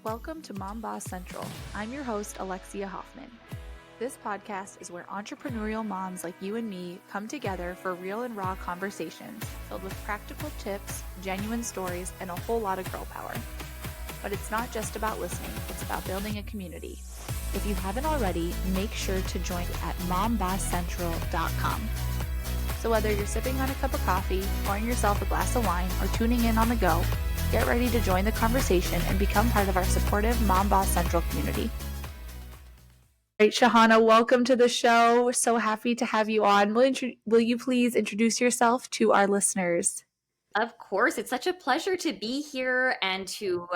Welcome to Mom Boss Central. I'm your host, Alexia Hoffman. This podcast is where entrepreneurial moms like you and me come together for real and raw conversations filled with practical tips, genuine stories, and a whole lot of girl power. But it's not just about listening, it's about building a community. If you haven't already, make sure to join at mombosscentral.com. So whether you're sipping on a cup of coffee, pouring yourself a glass of wine, or tuning in on the go, get ready to join the conversation and become part of our supportive Mom Boss Central community. All right, Shahana, welcome to the show. We're so happy to have you on. Will you please introduce yourself to our listeners? Of course. It's such a pleasure to be here and to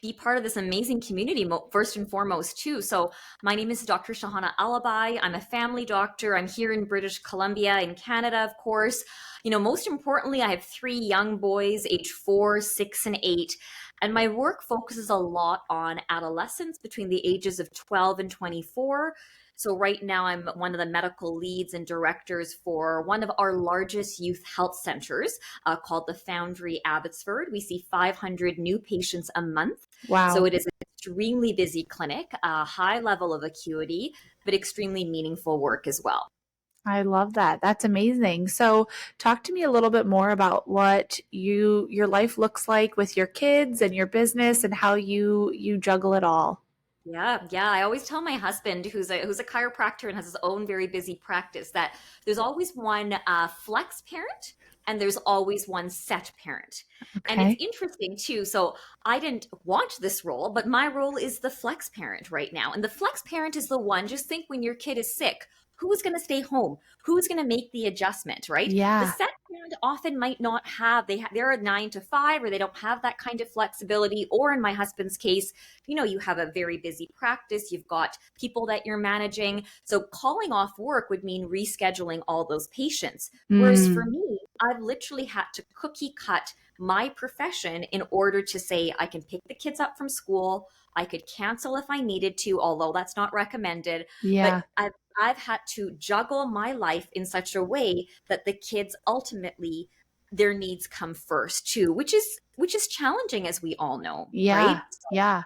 be part of this amazing community, first and foremost, too. So my name is Dr. Shahana. I'm a family doctor. I'm here in British Columbia in Canada, of course. Most importantly, I have 3 young boys, age 4, 6, and 8. And my work focuses a lot on adolescents between the ages of 12 and 24. So right now I'm one of the medical leads and directors for one of our largest youth health centers called the Foundry Abbotsford. We see 500 new patients a month. Wow. So it is an extremely busy clinic, a high level of acuity, but extremely meaningful work as well. I love that. That's amazing. So talk to me a little bit more about what your life looks like with your kids and your business and how you juggle it all. Yeah. I always tell my husband, who's a chiropractor and has his own very busy practice, that there's always one flex parent and there's always one set parent. Okay. And it's interesting too. So I didn't want this role, but my role is the flex parent right now. And the flex parent is the one, just think when your kid is sick, who's going to stay home? Who's going to make the adjustment, right? Yeah. The set parent often might not have, they're a 9 to 5, or they don't have that kind of flexibility. Or in my husband's case, you have a very busy practice. You've got people that you're managing. So calling off work would mean rescheduling all those patients. Whereas for me, I've literally had to cookie cut my profession in order to say I can pick the kids up from school. I could cancel if I needed to, although that's not recommended. Yeah. But I've had to juggle my life in such a way that the kids ultimately, their needs come first too, which is challenging, as we all know. Yeah. Right? Yeah.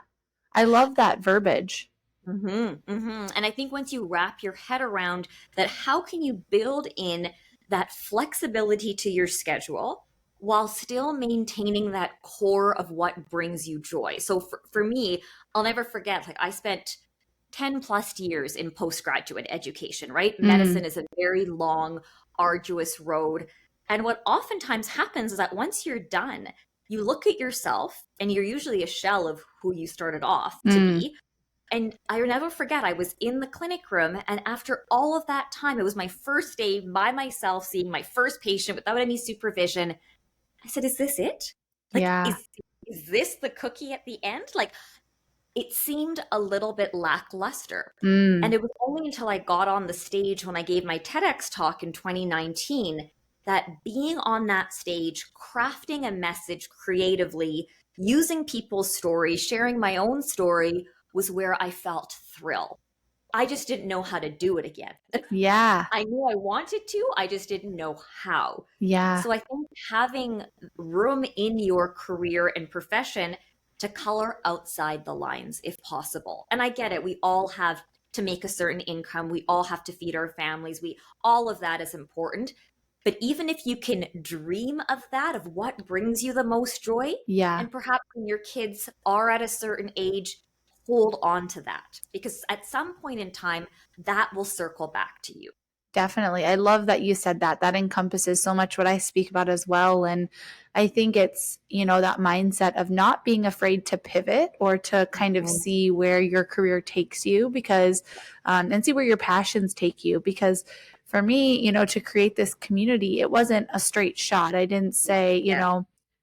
I love that verbiage. And I think once you wrap your head around that, how can you build in that flexibility to your schedule while still maintaining that core of what brings you joy? So for me, I'll never forget, I spent 10 plus years in postgraduate education, right? Medicine is a very long, arduous road. And what oftentimes happens is that once you're done, you look at yourself and you're usually a shell of who you started off to be. And I'll never forget, I was in the clinic room, and after all of that time, it was my first day by myself seeing my first patient without any supervision. I said, is this it? Is this the cookie at the end? It seemed a little bit lackluster. And it was only until I got on the stage when I gave my TEDx talk in 2019 that being on that stage, crafting a message creatively, using people's stories, sharing my own story, was where I felt thrill. I just didn't know how to do it again. Yeah. I knew I wanted to, I just didn't know how. Yeah. So I think having room in your career and profession to color outside the lines if possible. And I get it. We all have to make a certain income. We all have to feed our families. All of that is important. But even if you can dream of that, of what brings you the most joy, and perhaps when your kids are at a certain age, hold on to that, because at some point in time, that will circle back to you. Definitely. I love that you said that. That encompasses so much what I speak about as well. And I think it's, that mindset of not being afraid to pivot or to kind of see where your career takes you, because, and see where your passions take you. Because for me, to create this community, it wasn't a straight shot. I didn't say,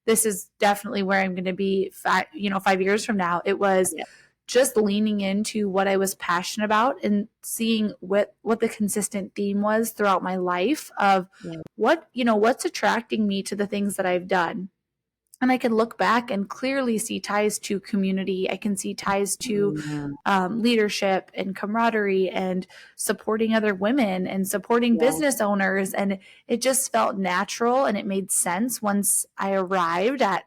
this is definitely where I'm going to be 5 years from now. It was just leaning into what I was passionate about and seeing what the consistent theme was throughout my life of what's attracting me to the things that I've done. And I can look back and clearly see ties to community. I can see ties to leadership and camaraderie and supporting other women and supporting business owners. And it just felt natural and it made sense once I arrived at,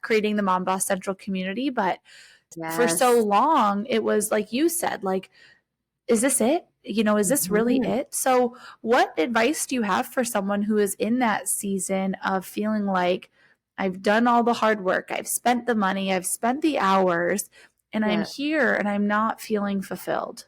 creating the Mom Boss Central community. But for so Yes. long, it was like you said, like, is this it? Is this really Mhm. it? So, what advice do you have for someone who is in that season of feeling like I've done all the hard work, I've spent the money, I've spent the hours, and I'm Yeah. here and I'm not feeling fulfilled?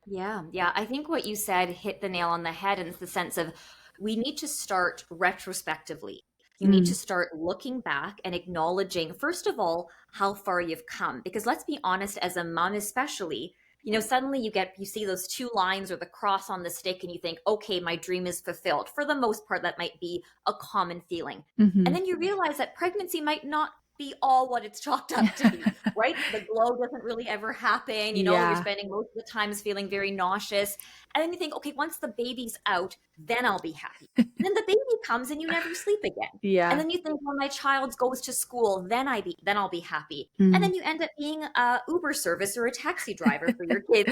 Yeah, yeah. I think what you said hit the nail on the head in the sense of we need to start retrospectively. You need to Mm, start looking back and acknowledging, first of all, how far you've come. Because let's be honest, as a mom, especially, suddenly you see those two lines or the cross on the stick and you think, okay, my dream is fulfilled. For the most part, that might be a common feeling. And mhm. then you realize that pregnancy might not be all what it's chalked up to be, right? The glow doesn't really ever happen. You're Yeah. spending most of the times feeling very nauseous. And then you think, okay, once the baby's out, then I'll be happy. And then the baby comes and you never sleep again. And Yeah. then you think, when my child goes to school, then I'll be happy. And Mm. then you end up being a Uber service or a taxi driver for your kids.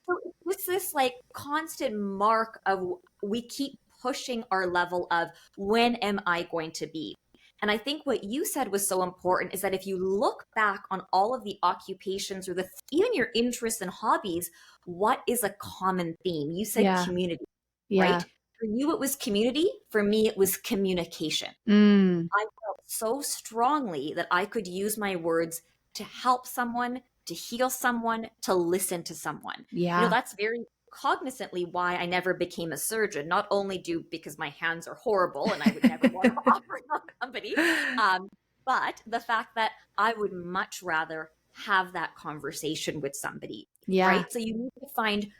So it's this like constant mark of we keep pushing our level of when am I going to be? And I think what you said was so important is that if you look back on all of the occupations or even your interests and hobbies, what is a common theme? You said Yeah. community, right? Yeah. For you, it was community. For me, it was communication. Mm. I felt so strongly that I could use my words to help someone, to heal someone, to listen to someone. Yeah. That's very cognizantly why I never became a surgeon, not only because my hands are horrible and I would never want to operate on somebody, um, but the fact that I would much rather have that conversation with somebody, Yeah. right? So you need to find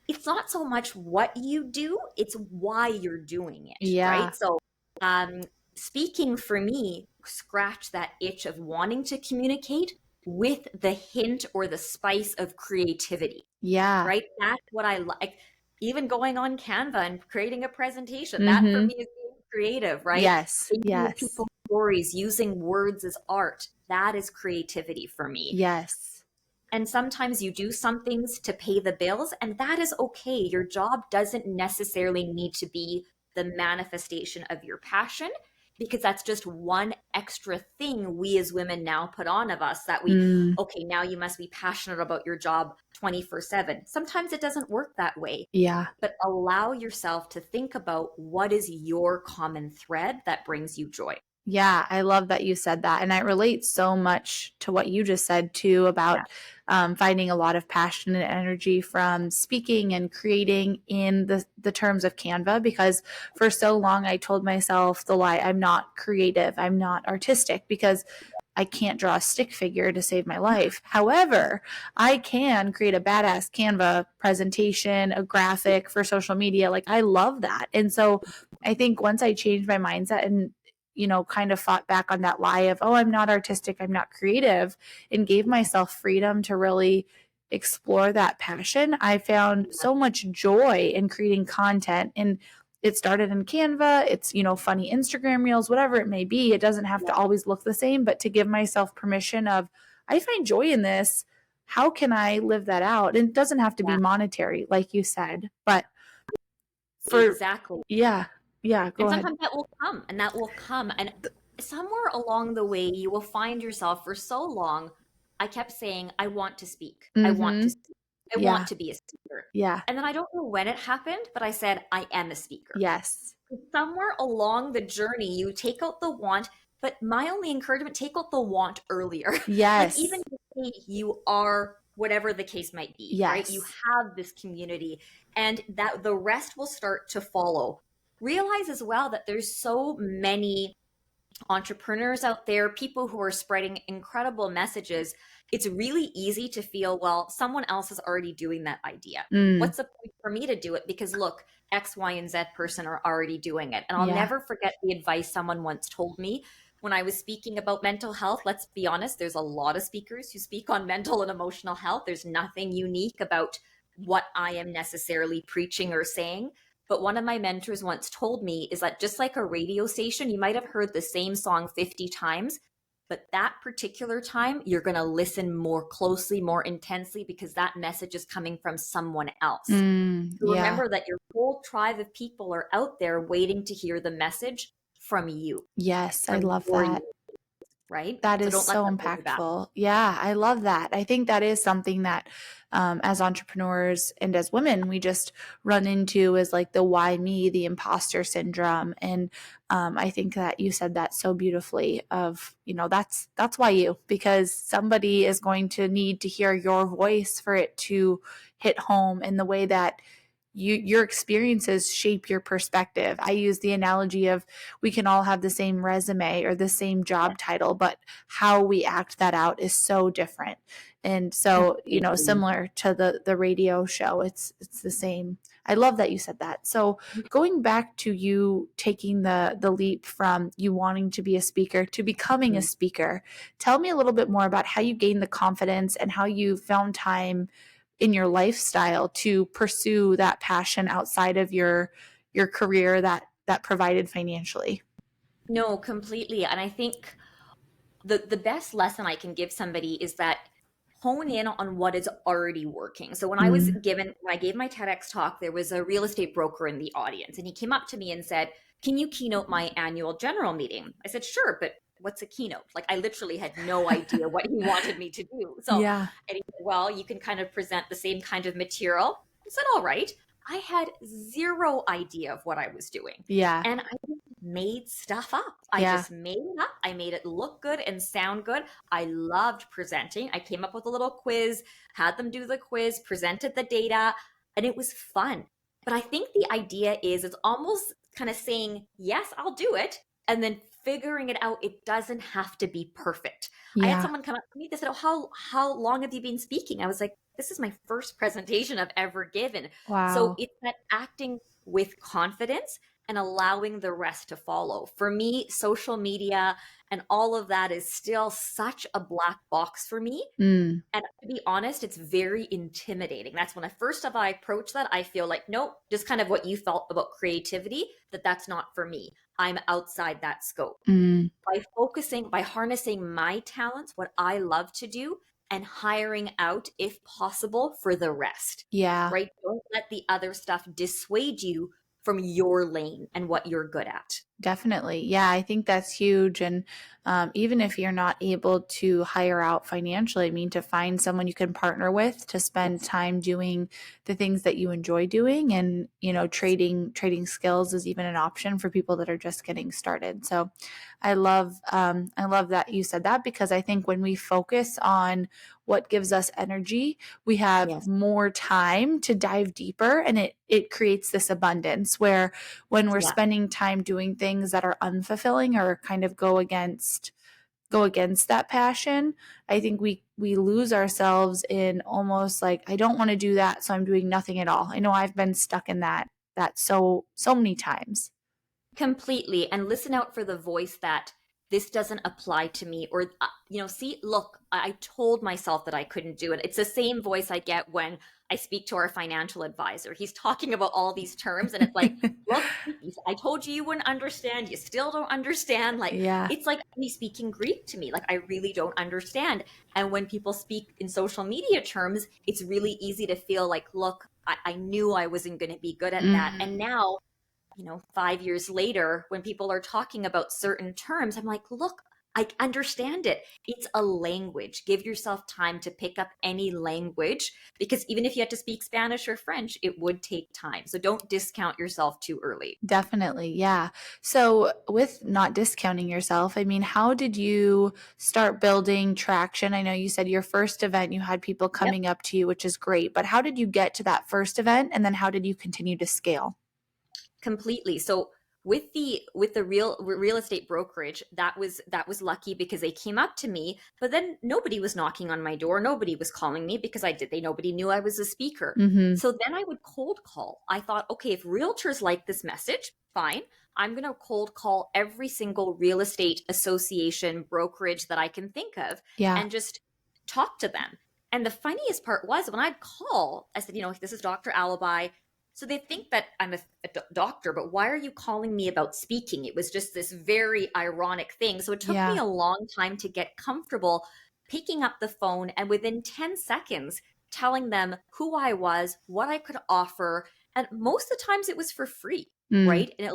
it's not so much what you do, it's why you're doing it, Yeah. right? So, um, speaking for me, scratch that itch of wanting to communicate with the hint or the spice of creativity, Yeah. right? That's what I like. Even going on Canva and creating a presentation, that for me Mhm. is being creative, right? Yes. Thinking of Yes. people's stories, using words as art, that is creativity for me. Yes. And sometimes you do some things to pay the bills, and that is okay. Your job doesn't necessarily need to be the manifestation of your passion because that's just one extra thing we as women now put on of us that Mm. okay, now you must be passionate about your job 24/7. Sometimes it doesn't work that way, Yeah. but allow yourself to think about what is your common thread that brings you joy. Yeah, I love that you said that. And I relate so much to what you just said, too, Yeah. about finding a lot of passion and energy from speaking and creating in the terms of Canva. Because for so long, I told myself the lie I'm not creative, I'm not artistic, because I can't draw a stick figure to save my life. However, I can create a badass Canva presentation, a graphic for social media. Like, I love that. And so I think once I changed my mindset and kind of fought back on that lie of, oh, I'm not artistic, I'm not creative, and gave myself freedom to really explore that passion, I found so much joy in creating content. And it started in Canva, it's, funny Instagram reels, whatever it may be. It doesn't have to always look the same, but to give myself permission of, I find joy in this. How can I live that out? And it doesn't have to be Yeah, monetary, like you said, but for, exactly. yeah, yeah, go And ahead. sometimes that will come and that will come. And somewhere along the way, you will find yourself for so long. I kept saying, I want to speak. I want to Mm-hmm. speak. I want Yeah. to be a speaker. Yeah. And then I don't know when it happened, but I said, I am a speaker. Yes. Somewhere along the journey, you take out the want, but my only encouragement, take out the want earlier. Like even Yes. if you are whatever the case might be, right? You Yes. have this community and that the rest will start to follow. Realize as well that there's so many entrepreneurs out there, people who are spreading incredible messages. It's really easy to feel, well, someone else is already doing that idea. Mm. What's the point for me to do it? Because look, X, Y, and Z person are already doing it. And I'll Yeah. never forget the advice someone once told me when I was speaking about mental health. Let's be honest, there's a lot of speakers who speak on mental and emotional health. There's nothing unique about what I am necessarily preaching or saying. But one of my mentors once told me is that just like a radio station, you might have heard the same song 50 times, but that particular time, you're going to listen more closely, more intensely, because that message is coming from someone else. Mm. So Yeah. remember that your whole tribe of people are out there waiting to hear the message from you, Yes. I from love your that. needs, right? That So is don't let so them hold you back. impactful. Yeah, I love that. I think that is something that, as entrepreneurs and as women, we just run into is like the why me, the imposter syndrome. And I think that you said that so beautifully of, that's why you, because somebody is going to need to hear your voice for it to hit home in the way that your experiences shape your perspective. I use the analogy of we can all have the same resume or the same job title, but how we act that out is so different. And so, Completely. similar to the radio show, it's the same. I love that you said that. So, going back to you taking the leap from you wanting to be a speaker to becoming a Mhm. speaker, tell me a little bit more about how you gained the confidence and how you found time in your lifestyle to pursue that passion outside of your career that provided financially. No, completely. And I think the best lesson I can give somebody is that hone in on what is already working. So Mm. when I gave my TEDx talk, there was a real estate broker in the audience, and he came up to me and said, "Can you keynote my annual general meeting?" I said, "Sure, but what's a keynote?" Like I literally had no idea what he wanted me to do. So, Yeah. and he said, "Well, you can kind of present the same kind of material." I said, "All right." I had zero idea of what I was doing. Yeah. And I made stuff up. I Yeah. just made it up. I made it look good and sound good. I loved presenting. I came up with a little quiz, had them do the quiz, presented the data, and it was fun. But I think the idea is it's almost kind of saying, yes, I'll do it, and then figuring it out. It doesn't have to be perfect. I had Yeah. someone come up to me, they said, "Oh, how long have you been speaking?" I was like, "This is my first presentation I've ever given." So Wow. it's that acting with confidence and allowing the rest to follow. For me, social media and all of that is still such a black box for me. Mm. And to be honest, it's very intimidating. That's when first of I approach that, I feel like, nope, just kind of what you felt about creativity, that's not for me. I'm outside that scope. Mm. By harnessing my talents, what I love to do, and hiring out, if possible, for the rest, Yeah. right? Don't let the other stuff dissuade you from your lane and what you're good at. Definitely. Yeah, I think that's huge. And even if you're not able to hire out financially, I mean, to find someone you can partner with to spend Yes. time doing the things that you enjoy doing, and trading skills is even an option for people that are just getting started. So I love that you said that, because I think when we focus on what gives us energy, we have Yes. more time to dive deeper, and it creates this abundance where when we're Yeah. spending time doing things that are unfulfilling or kind of go against that passion, I think we lose ourselves in almost like, I don't want to do that, so I'm doing nothing at all. I know I've been stuck in that so many times. Completely. And listen out for the voice that this doesn't apply to me, or see, look, I told myself that I couldn't do it. It's the same voice I get when I speak to our financial advisor. He's talking about all these terms, and it's like, look, I told you wouldn't understand, you still don't understand. Like, Yeah. it's like he's speaking Greek to me. Like, I really don't understand. And when people speak in social media terms, it's really easy to feel like, look, I knew I wasn't going to be good at that. Mm. And now, 5 years later, when people are talking about certain terms, I'm like, look, I understand it. It's a language. Give yourself time to pick up any language, because even if you had to speak Spanish or French, it would take time. So don't discount yourself too early. Definitely. Yeah. So, with not discounting yourself, I mean, how did you start building traction? I know you said your first event, you had people Yep. coming up to you, which is great, but how did you get to that first event? And then how did you continue to scale? Completely. So with the real estate brokerage, that was lucky because they came up to me, but then nobody was knocking on my door, nobody was calling me because nobody knew I was a speaker. Mm-hmm. So then I would cold call. I thought, okay, if realtors like this message, fine. I'm going to cold call every single real estate association brokerage that I can think of Yeah. and just talk to them. And the funniest part was when I'd call, I said, this is Dr. Alibi. So they think that I'm a doctor, but why are you calling me about speaking? It was just this very ironic thing. So it took me Yeah. a long time to get comfortable picking up the phone and within 10 seconds telling them who I was, what I could offer. And most of the times it was for free. Mm. right? And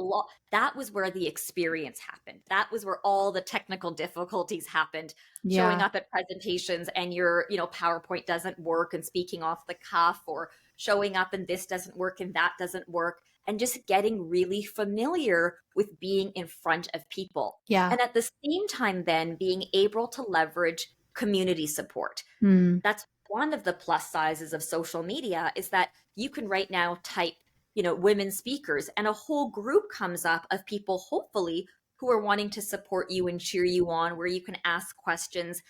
that was where the experience happened. That was where all the technical difficulties happened. Showing Yeah. up at presentations and your, PowerPoint doesn't work and speaking off the cuff, or showing up and this doesn't work and that doesn't work, and just getting really familiar with being in front of people. Yeah. And at the same time, then being able to leverage community support. Mm. That's one of the plus sizes of social media, is that you can right now type, women speakers, and a whole group comes up of people, hopefully, who are wanting to support you and cheer you on, where you can ask questions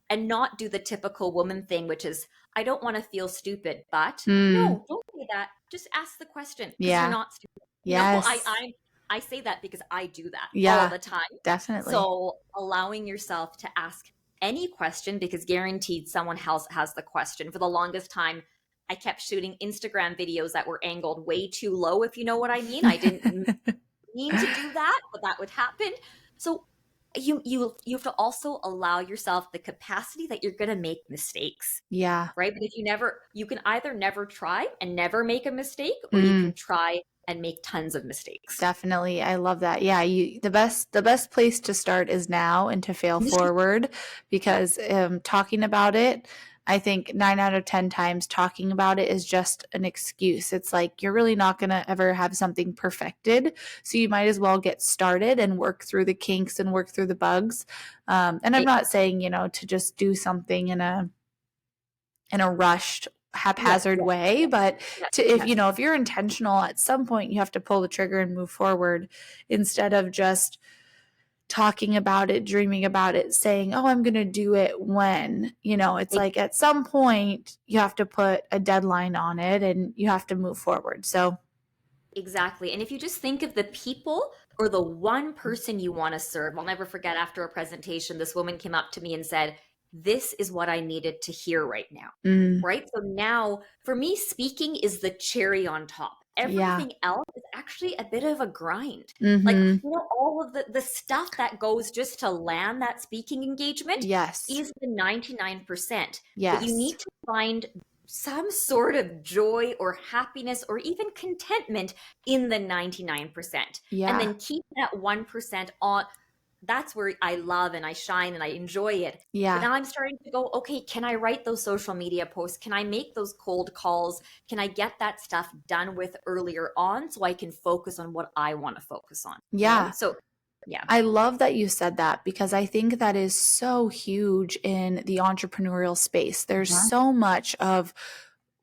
and not do the typical woman thing, which is, I don't want to feel stupid, but Mm. no, don't say that. Just ask the question, because you're Yeah. not stupid. Yes. I say that because I do that all Yeah, the time. definitely. So allowing yourself to ask any question, because guaranteed someone else has the question. For the longest time, I kept shooting Instagram videos that were angled way too low, if you know what I mean. I didn't mean to do that, but that would happen. So you have to also allow yourself the capacity that you're going to make mistakes, Yeah. right? But if you can either never try and never make a mistake, or you Mm. can try and make tons of mistakes. Definitely. I love that. Yeah, the best place to start is now and to fail forward Yep. because talking about it, I think 9 out of 10 times talking about it is just an excuse. It's like you're really not going to ever have something perfected, so you might as well get started and work through the kinks and work through the bugs. And I'm It, not saying, to just do something in a rushed yes, haphazard yes, way, but yes, to if yes. if you're intentional, at some point you have to pull the trigger and move forward instead of just talking about it, dreaming about it, saying, oh, I'm going to do it when. It's like at some point you have to put a deadline on it and you have to move forward. So Exactly. And if you just think of the people or the one person you want to serve, I'll never forget, after a presentation, this woman came up to me and said, this is what I needed to hear right now. mm, Right. So now for me, speaking is the cherry on top. yeah. Everything else is actually a bit of a grind. Like, Mm-hmm. all of the stuff that goes just to land that speaking engagement Yes. is the 99%. But you Yes. need to find some sort of joy or happiness or even contentment in the 99%, and Yeah. then keep that 1% on. That's where I love and I shine and I enjoy it. But Yeah. now I'm starting to go, okay, can I write those social media posts? Can I make those cold calls? Can I get that stuff done with earlier on, so I can focus on what I want to focus on, Yeah. So yeah. I love that you said that because I think that is so huge in the entrepreneurial space. There's Uh-huh. so much of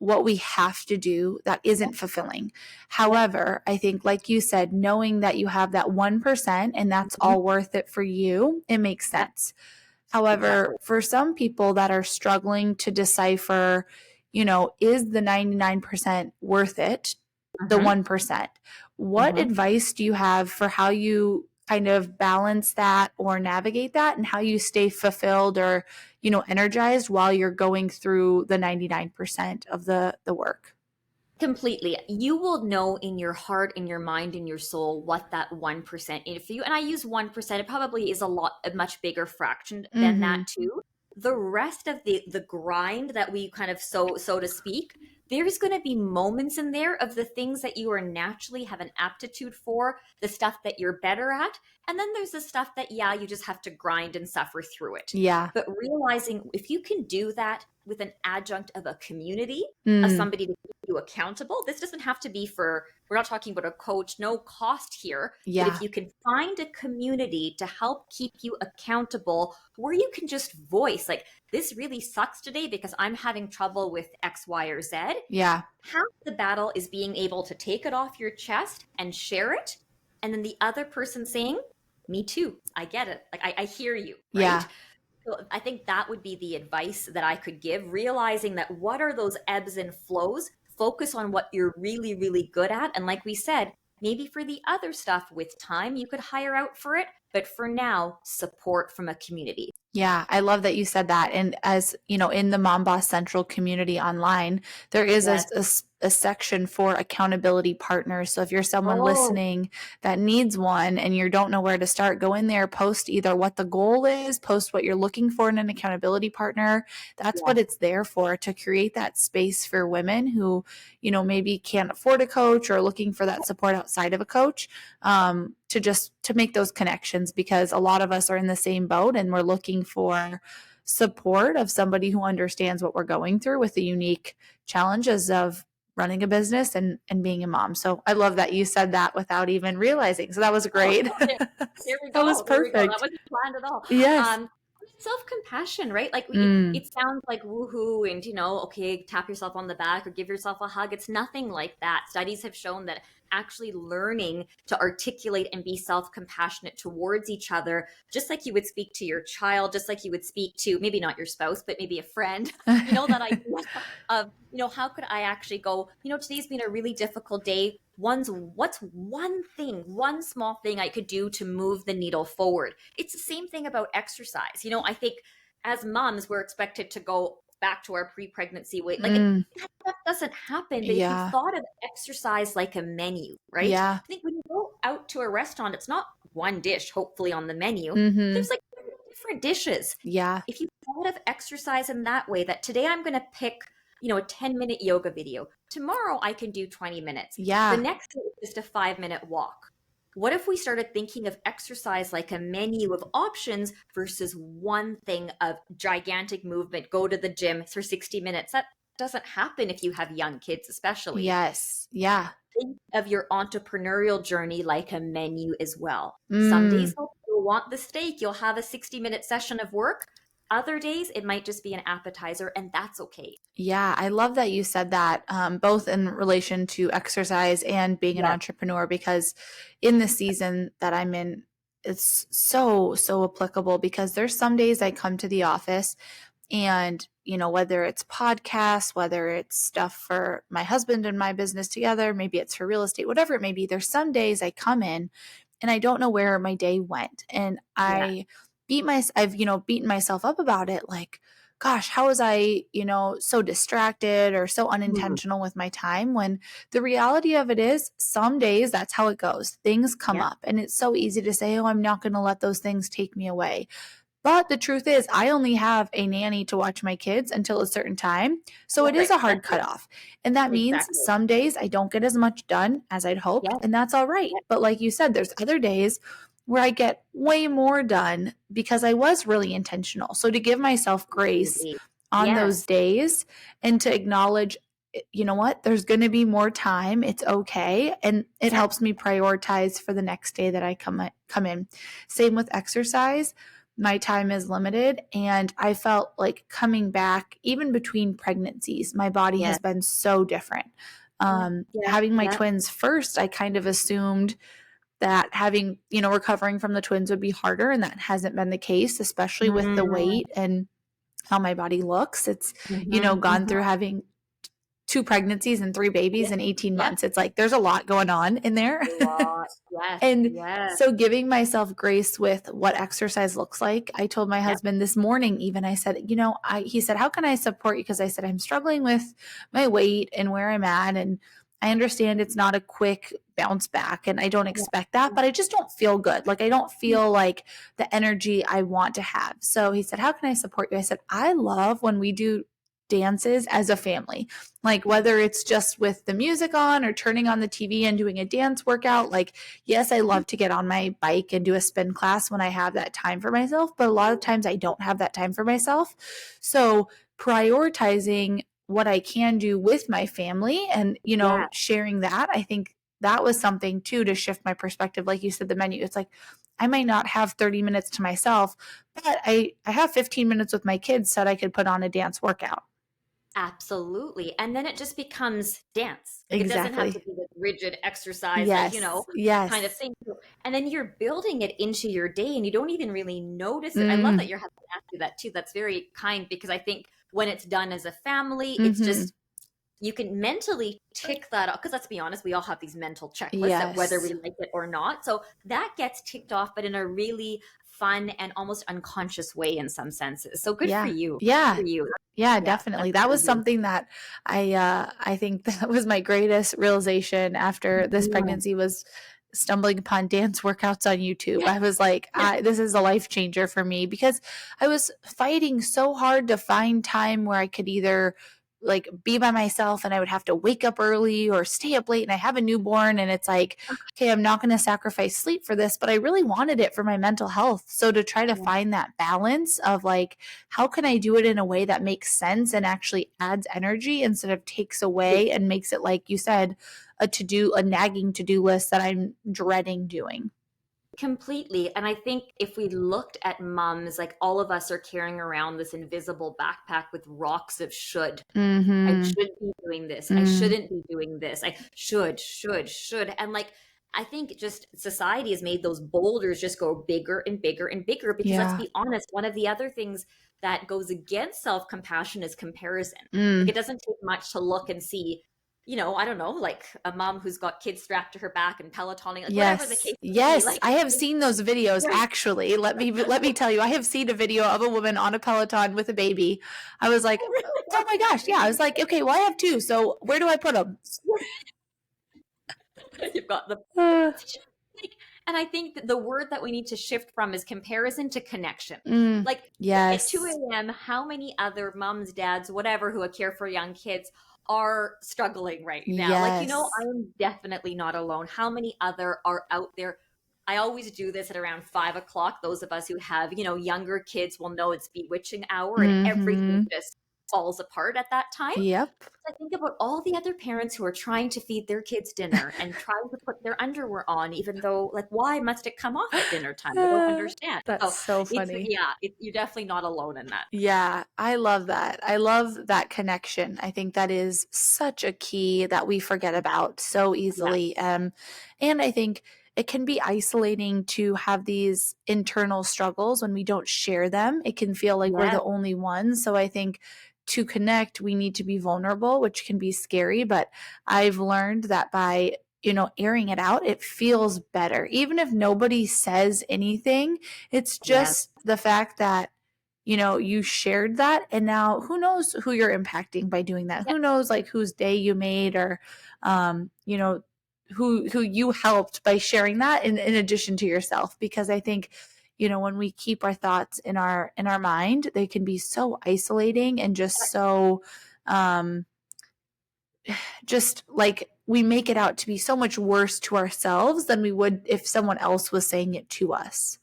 what we have to do that isn't fulfilling. Yep. However, I think, like you said, knowing that you have that 1% and that's Mhm. all worth it for you, it makes Yep. sense. However, Exactly. for some people that are struggling to decipher, is the 99% worth it, the Uh-huh. 1%? What Uh-huh. advice do you have for how you kind of balance that or navigate that and how you stay fulfilled or, energized while you're going through the 99% of the work? Completely. You will know in your heart, in your mind, in your soul what that 1%, if you, and I use 1%, it probably is a much bigger fraction than Mhm. that too. The rest of the grind that we kind of, so to speak, there's going to be moments in there of the things that you are naturally have an aptitude for, the stuff that you're better at, and then there's the stuff that, yeah, you just have to grind and suffer through it. Yeah. But realizing if you can do that with an adjunct of a community, of Mm. somebody to you accountable. This doesn't have to be we're not talking about a coach, no cost here. But if Yeah. you can find a community to help keep you accountable, where you can just voice, like, this really sucks today because I'm having trouble with X, Y, or Z. Yeah. Half the battle is being able to take it off your chest and share it. And then the other person saying, me too, I get it. Like, I hear you, right? Yeah. So I think that would be the advice that I could give, realizing that what are those ebbs and flows? Focus on what you're really, really good at. And like we said, maybe for the other stuff with time, you could hire out for it. But for now, support from a community. Yeah, I love that you said that. And as you know, in the Mom Boss Central community online, there is Yes. a section for accountability partners. So if you're someone Oh, listening that needs one and you don't know where to start, go in there, post either what the goal is, post what you're looking for in an accountability partner. That's what yes. it's there for, to create that space for women who, maybe can't afford a coach or looking for that support outside of a coach, to just to make those connections, because a lot of us are in the same boat and we're looking for support of somebody who understands what we're going through with the unique challenges of running a business and being a mom. So I love that you said that without even realizing. So that was Oh, great. there we That was go. There we go. That perfect. wasn't planned at all. Yes. Self-compassion, right? Like Mm. it sounds like woohoo and okay, tap yourself on the back or give yourself a hug. It's nothing like that. Studies have shown that actually learning to articulate and be self-compassionate towards each other, just like you would speak to your child, just like you would speak to maybe not your spouse, but maybe a friend, that idea of, how could I actually go, today's been a really difficult day. What's one thing, one small thing I could do to move the needle forward? It's the same thing about exercise. I think as moms, we're expected to go back to our pre-pregnancy weight. Like Mm. that stuff doesn't happen. But if you Yeah. thought of exercise like a menu, right? Yeah. I think when you go out to a restaurant, it's not one dish, hopefully on the menu. Mm-hmm. There's like different dishes. Yeah. If you thought of exercise in that way, that today I'm going to pick, a 10-minute yoga video. Tomorrow I can do 20 minutes. The Yeah. next day is just a 5-minute walk. What if we started thinking of exercise like a menu of options versus one thing of gigantic movement? Go to the gym for 60 minutes. That doesn't happen if you have young kids, especially. Yes. Yeah. Think of your entrepreneurial journey like a menu as well. Some days Mm. you'll want the steak, you'll have a 60-minute session of work. Other days it might just be an appetizer, and that's okay. Yeah, I love that you said that, both in relation to exercise and being an Yes. entrepreneur, because in the season that I'm in, it's so, so applicable, because there's some days I come to the office and, whether it's podcasts, whether it's stuff for my husband and my business together, maybe it's for real estate, whatever it may be, there's some days I come in and I don't know where my day went. And Yeah. I've, beaten myself up about it. Like, gosh, how was I, so distracted or so Mhm. unintentional with my time, when the reality of it is some days that's how it goes. Things come Yeah. up and it's so easy to say, oh, I'm not going to let those things take me away. But the truth is, I only have a nanny to watch my kids until a certain time. So it That's is right. a hard That's it. cutoff. And that means Exactly. some days I don't get as much done as I'd hoped, Yes. and that's all right. Yes. But like you said, there's other days where I get way more done because I was really intentional. So to give myself grace Absolutely. on those Yes. days and to acknowledge, you know what, there's going to be more time. It's okay. And it Yes. helps me prioritize for the next day that I come in. Same with exercise. My time is limited, and I felt like coming back, even between pregnancies, my body has Yes. been so different. Yeah. Yeah. Having my Yeah. twins first, I kind of assumed that having, recovering from the twins would be harder, and that hasn't been the case, especially with the Mm. weight and how my body looks. It's, Mhm. gone Mhm. through having two pregnancies and three babies Yeah. in 18 Yeah. months. It's like there's a lot going on in there. A lot. Yes. And Yes. so giving myself grace with what exercise looks like. I told my Yeah. husband this morning, even, I said, he said, how can I support you? Because I said, I'm struggling with my weight and where I'm at. And I understand it's not a quick bounce back and I don't Yeah. expect that, but I just don't feel good. Like I don't Mm. feel like the energy I want to have. So he said, how can I support you? I said, I love when we do dances as a family, like whether it's just with the music on or turning on the TV and doing a dance workout. Like, yes, I love to get on my bike and do a spin class when I have that time for myself, but a lot of times I don't have that time for myself. So prioritizing what I can do with my family and, Yeah. sharing that, I think that was something too to shift my perspective. Like you said, the menu, it's like I might not have 30 minutes to myself, but I have 15 minutes with my kids so that I could put on a dance workout. Absolutely. And then it just becomes dance. Like it doesn't have to Exactly. be this rigid exercise, like, Yes. kind of Yes. thing. And then you're building it into your day and you don't even really notice it. I love that Mm. your husband asked you that too. That's very kind because I think when it's done as a family, it's Mm-hmm. just you can mentally tick that off. Because let's be honest, we all have these mental checklists that whether we Yes. like it or not. So that gets ticked off, but in a really fun and almost unconscious way in some senses. So good for Yeah. you. Good Yeah. for you. Yeah, Yeah, that's definitely. That was amazing. something that I think that was my greatest realization after this Mhm. pregnancy was stumbling upon dance workouts on YouTube. Yeah. I was like, Yeah. this is a life changer for me because I was fighting so hard to find time where I could either like be by myself and I would have to wake up early or stay up late and I have a newborn and it's like, okay, I'm not going to sacrifice sleep for this, but I really wanted it for my mental health. So to try to Yeah. find that balance of like, how can I do it in a way that makes sense and actually adds energy instead of takes away and makes it, like you said, a nagging to do list that I'm dreading doing. Completely. And I think if we looked at mums, like all of us are carrying around this invisible backpack with rocks of should. I Mm-hmm. should be doing this. I Mm. shouldn't be doing this. I should. And like, I think just society has made those boulders just go bigger and bigger and bigger because let's Yeah. be honest, one of the other things that goes against self compassion is comparison. Like, Mm. it doesn't take much to look and see, I don't know, like a mom who's got kids strapped to her back and Pelotoning, like whatever the Yes. case may be. Yes. Like, I have seen those videos right. actually. Let me tell you, I have seen a video of a woman on a Peloton with a baby. I was like, oh my gosh. Yeah. I was like, okay, well, I have two. So where do I put them? You've got the Uh, like, and I think that the word that we need to shift from is comparison to connection. Like at yes. 2 a.m., how many other moms, dads, whatever, who care for young kids are struggling right now? Like, I Yes. am definitely not alone. How many other are out there? I always do this at around 5 o'clock. Those of us who have, younger kids will know it's bewitching hour and everything Mm-hmm. just falls apart at that time. Yep. I think about all the other parents who are trying to feed their kids dinner and trying to put their underwear on, even though, like, why must it come off at dinner time? I don't understand. That's So so funny. you're definitely not alone in that. Yeah, I love that. I love that connection. I think that is such a key that we forget about so Yeah. easily. And I think it can be isolating to have these internal struggles when we don't share them. It can feel like we're Yes. the only ones. So I think to connect, we need to be vulnerable, which can be scary. But I've learned that by airing it out, it feels better. Even if nobody says anything, it's Yes. just the fact that you shared that and now who knows who you're impacting by doing that. Yep. Who knows like whose day you made or who you helped by sharing that in addition to yourself because I think when we keep our thoughts in our mind, they can be so isolating and just so um just like we make it out to be so much worse to ourselves than we would if someone else was saying it to us.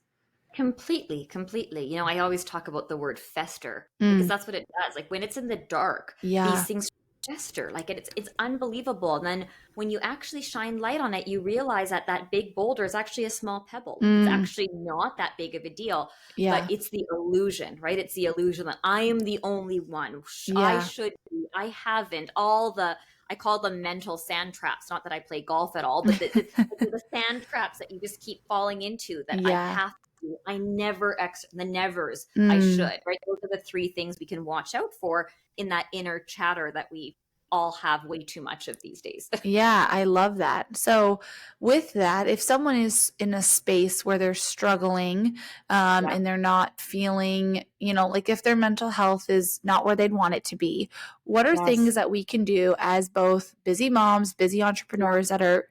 Completely, completely. I always talk about the word fester because Mm, that's what it does. Like when it's in the dark, these yeah. things fester. Like it's unbelievable. And then when you actually shine light on it, you realize that that big boulder is actually a small pebble. Like it's Mm, actually not that big of a deal, but yeah. it's the illusion, right? It's the illusion that I am the only one. I Yeah. should be. I haven't. I call them mental sand traps. Not that I play golf at all, but the sand traps that you just keep falling into that I Yeah. have to. I never the nevers. I Mm. should, right? Those are the three things we can watch out for in that inner chatter that we all have way too much of these days. Yeah, I love that. So, with that, if someone is in a space where they're struggling Yeah. and they're not feeling, like if their mental health is not where they'd want it to be, what are Yes. things that we can do as both busy moms, busy Yeah. entrepreneurs that are,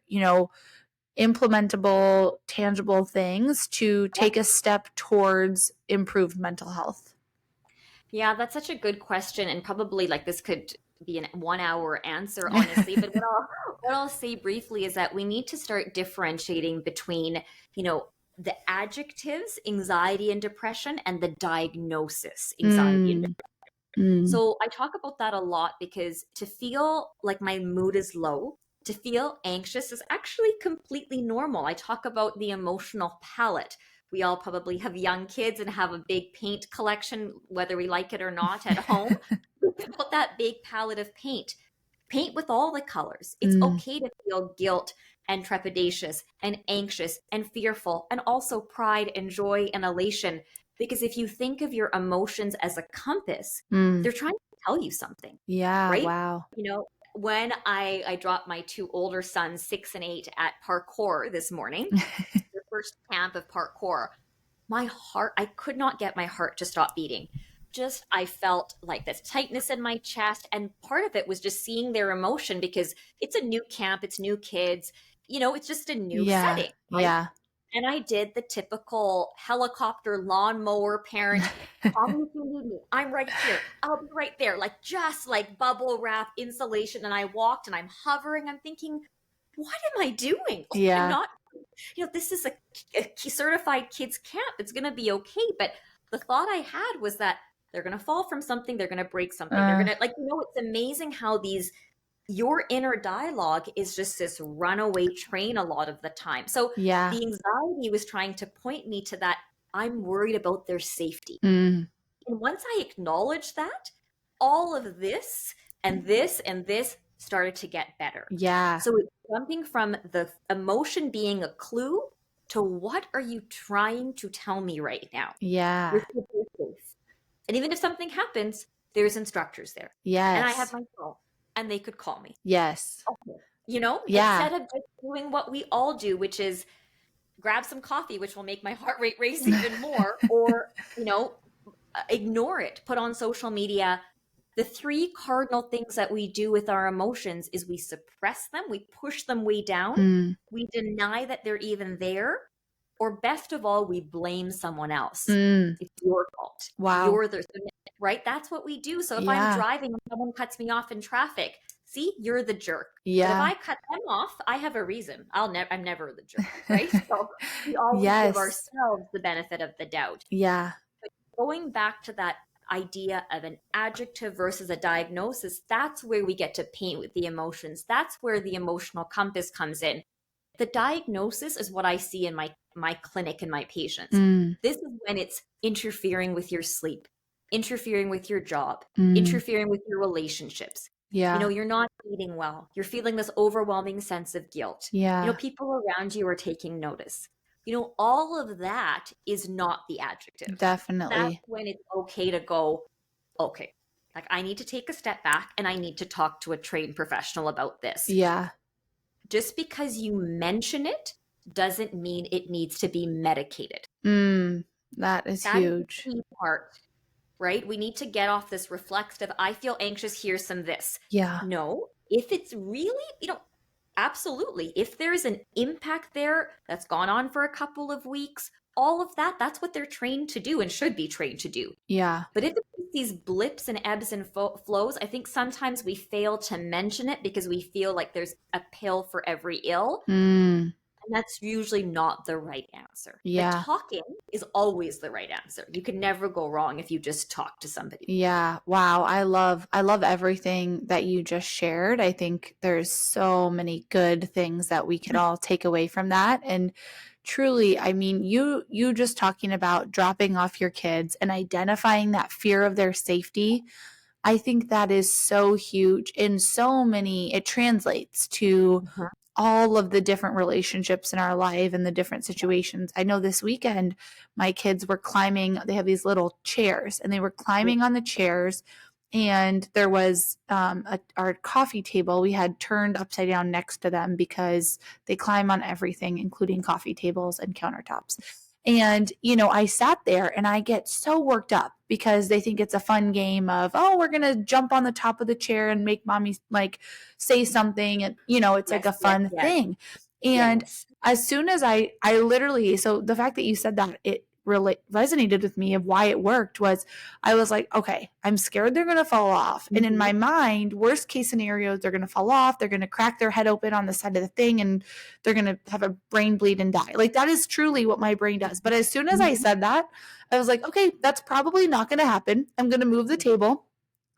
implementable, tangible things to Yeah. take a step towards improved mental health? Yeah, that's such a good question. And probably like this could be an 1 hour answer, honestly. But what I'll say briefly is that we need to start differentiating between, you know, the adjectives, anxiety and depression, and the diagnosis, anxiety and Mm, mm, So I talk about that a lot because to feel like my mood is low, to feel anxious is actually completely normal. I talk about the emotional palette. We all probably have young kids and have a big paint collection, whether we like it or not, at home. Think about that big palette of paint. Paint with all the colors. It's mm, okay to feel guilt and trepidatious and anxious and fearful and also pride and joy and elation. Because if you think of your emotions as a compass, mm. they're trying to tell you something, Yeah, right? wow. When I dropped my two older sons, 6 and 8, at parkour this morning, their first camp of parkour, my heart, I could not get my heart to stop beating. Just, I felt like this tightness in my chest. And part of it was just seeing their emotion because it's a new camp, it's new kids, it's just a new Yeah. setting, right? Yeah. And I did the typical helicopter lawnmower parent. Call me if you need me. I'm right here. I'll be right there. Like just like bubble wrap insulation. And I walked and I'm hovering. I'm thinking, what am I doing? I'm Yeah. not, this is a certified kids camp. It's going to be okay. But the thought I had was that they're going to fall from something. They're going to break something. They're going to, like, it's amazing how your inner dialogue is just this runaway train a lot of the time. So Yeah. the anxiety was trying to point me to that. I'm worried about their safety. Mm. And once I acknowledged that, all of this and this and this started to get better. Yeah. So it's jumping from the emotion being a clue to what are you trying to tell me right now? Yeah. You're safe. And even if something happens, there's instructors there. Yes. And I have my phone and they could call me. Yes. Okay. Yeah. Instead of just doing what we all do, which is grab some coffee, which will make my heart rate race even more, or, ignore it, put on social media. The three cardinal things that we do with our emotions is we suppress them, we push them way down, we deny that they're even there, or best of all, we blame someone else. It's your fault. Wow. You're right? That's what we do. So if I'm driving and someone cuts me off in traffic, see, you're the jerk. Yeah. But if I cut them off, I have a reason. I'm never the jerk, right? So we always give ourselves the benefit of the doubt. Yeah. But going back to that idea of an adjective versus a diagnosis, that's where we get to paint with the emotions. That's where the emotional compass comes in. The diagnosis is what I see in my clinic and my patients. This is when it's interfering with your sleep, interfering with your job, interfering with your relationships. Yeah. You're not eating well. You're feeling this overwhelming sense of guilt. Yeah. People around you are taking notice. All of that is not the adjective. Definitely. That's when it's okay to go, okay, like I need to take a step back and I need to talk to a trained professional about this. Yeah. Just because you mention it doesn't mean it needs to be medicated. That is huge. Is the key part, right? We need to get off this reflexive, I feel anxious, here's some this. Yeah. No, if it's really, absolutely. If there's an impact there that's gone on for a couple of weeks, all of that, that's what they're trained to do and should be trained to do. Yeah. But if it's these blips and ebbs and flows, I think sometimes we fail to mention it because we feel like there's a pill for every ill. And that's usually not the right answer. Yeah. But talking is always the right answer. You can never go wrong if you just talk to somebody. Yeah. Wow. I love everything that you just shared. I think there's so many good things that we could all take away from that. And truly, I mean, you just talking about dropping off your kids and identifying that fear of their safety, I think that is so huge in so many, it translates to all of the different relationships in our life and the different situations. I know this weekend, my kids were climbing, they have these little chairs and they were climbing on the chairs. And there was our coffee table we had turned upside down next to them because they climb on everything, including coffee tables and countertops. And, I sat there and I get so worked up because they think it's a fun game of, oh, we're going to jump on the top of the chair and make mommy like say something. And, it's like a fun thing. And as soon as I literally, so the fact that you said that, it really resonated with me of why it worked was I was like, okay, I'm scared they're going to fall off. And in my mind, worst case scenarios, they're going to fall off. They're going to crack their head open on the side of the thing and they're going to have a brain bleed and die. Like that is truly what my brain does. But as soon as I said that, I was like, okay, that's probably not going to happen. I'm going to move the table.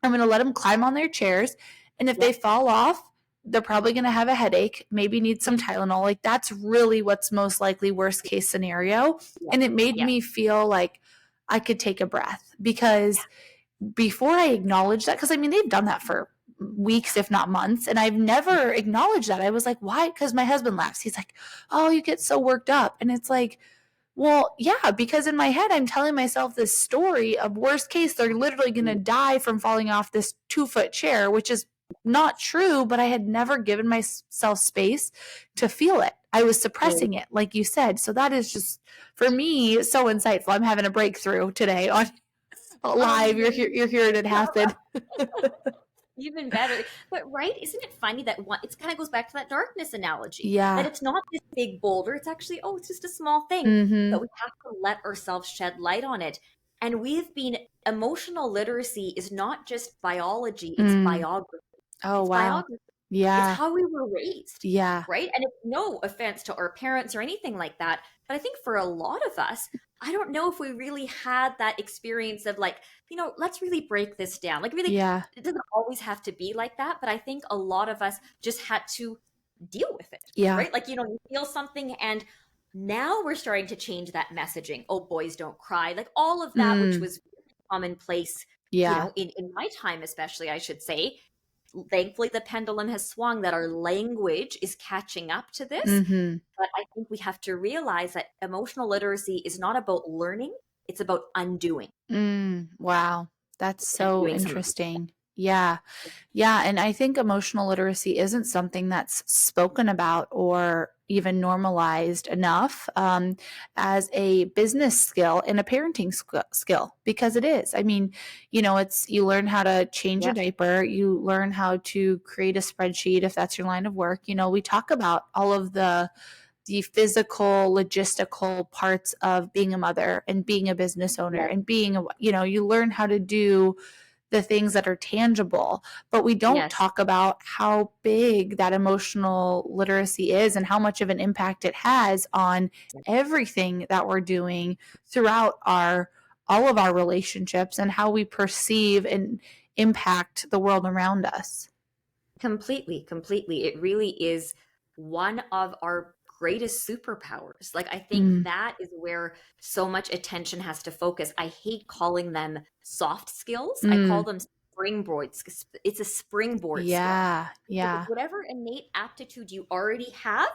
I'm going to let them climb on their chairs. And if they fall off, they're probably going to have a headache, maybe need some Tylenol. Like that's really what's most likely worst case scenario. And it made me feel like I could take a breath because before I acknowledged that, because I mean, they've done that for weeks, if not months. And I've never acknowledged that. I was like, why? Because my husband laughs. He's like, oh, you get so worked up. And it's like, well, yeah, because in my head, I'm telling myself this story of worst case, they're literally going to die from falling off this 2-foot chair, which is not true, but I had never given myself space to feel it. I was suppressing it, like you said. So that is just, for me, so insightful. I'm having a breakthrough today on live. You're Amazing. hearing it happen. Even better. But right, isn't it funny that it kind of goes back to that darkness analogy, that Yeah. it's not this big boulder, it's actually, oh, it's just a small thing, but Mm-hmm. we have to let ourselves shed light on it. And emotional literacy is not just biology, it's Mm. biography. Oh, It's wow. biography. It's Yeah. how we were raised, Yeah. right? And it's no offense to our parents or anything like that, but I think for a lot of us, I don't know if we really had that experience of like, let's really break this down. Like, really, Yeah. it doesn't always have to be like that, but I think a lot of us just had to deal with it, Yeah. right? Like, you feel something, and now we're starting to change that messaging. Oh, boys don't cry. Like, all of that, which Mm. was commonplace, Yeah. in my time, especially, I should say. Thankfully, the pendulum has swung, that our language is catching up to this. Mm-hmm. But I think we have to realize that emotional literacy is not about learning, it's about undoing Wow. That's and so doing some of interesting. Yeah. Yeah. And I think emotional literacy isn't something that's spoken about or even normalized enough as a business skill and a parenting skill, because it is. I mean, you learn how to change a Yep. diaper, you learn how to create a spreadsheet if that's your line of work. We talk about all of the physical, logistical parts of being a mother and being a business owner Yes. and you learn how to do the things that are tangible, but we don't Yes. talk about how big that emotional literacy is and how much of an impact it has on everything that we're doing throughout all of our relationships and how we perceive and impact the world around us. Completely, completely. It really is one of our greatest superpowers. Like, I think Mm, that is where so much attention has to focus. I hate calling them soft skills. I call mm, them springboards. It's a springboard skill. yeah, Because yeah, whatever innate aptitude you already have,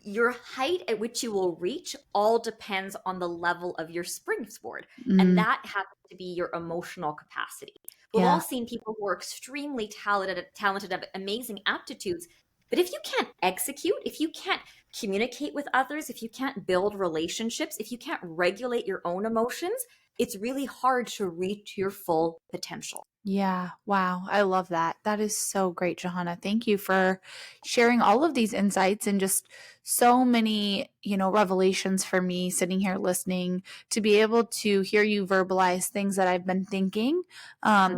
your height at which you will reach all depends on the level of your springboard. And mm, that happens to be your emotional capacity. We've all yeah, seen people who are extremely talented, have amazing aptitudes. But if you can't execute, if you can't communicate with others, if you can't build relationships, if you can't regulate your own emotions, it's really hard to reach your full potential. yeah. Wow. I love that. That is so great, Johanna. Thank you for sharing all of these insights and just so many, revelations for me sitting here listening. To be able to hear you verbalize things that I've been thinking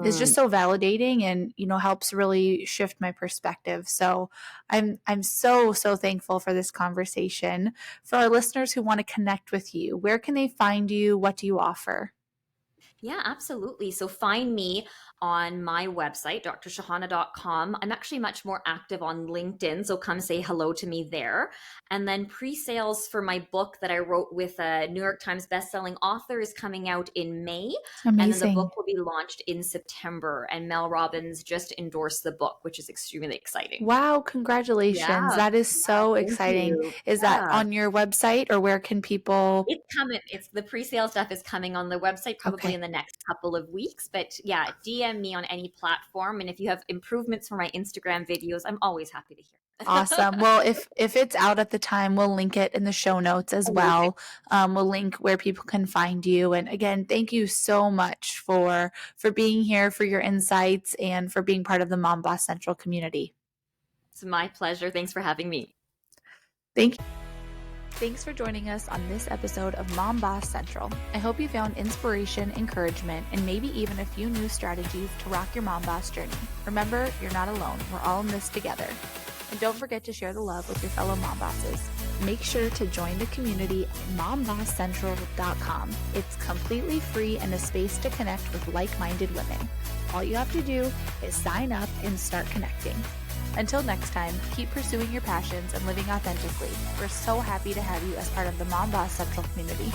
is just Mm. so validating and, helps really shift my perspective. So I'm so, so thankful for this conversation. For our listeners who want to connect with you, where can they find you? What do you offer? Yeah, absolutely. So find me on my website, drshahana.com. I'm actually much more active on LinkedIn, so come say hello to me there. And then pre-sales for my book that I wrote with a New York Times bestselling author is coming out in May, and then the Amazing. book will be launched in September. And Mel Robbins just endorsed the book, which is extremely exciting. Wow, Yeah, congratulations. That is so thank exciting. you. Is that Yeah. on your website or where can people? It's coming. It's the pre-sale stuff is coming on the website probably in Okay, the next couple of weeks. But yeah, DM me on any platform, and if you have improvements for my Instagram videos, I'm always happy to hear. awesome. Well, if it's out at the time, we'll link it in the show notes as Amazing. well. We'll link where people can find you. And again, thank you so much for being here, for your insights, and for being part of the Mom Boss Central community. It's my pleasure. Thanks for having me. Thank you. Thanks for joining us on this episode of Mom Boss Central. I hope you found inspiration, encouragement, and maybe even a few new strategies to rock your mom boss journey. Remember, you're not alone. We're all in this together. And don't forget to share the love with your fellow mom bosses. Make sure to join the community at mombosscentral.com. It's completely free and a space to connect with like-minded women. All you have to do is sign up and start connecting. Until next time, keep pursuing your passions and living authentically. We're so happy to have you as part of the Mom Boss Central community.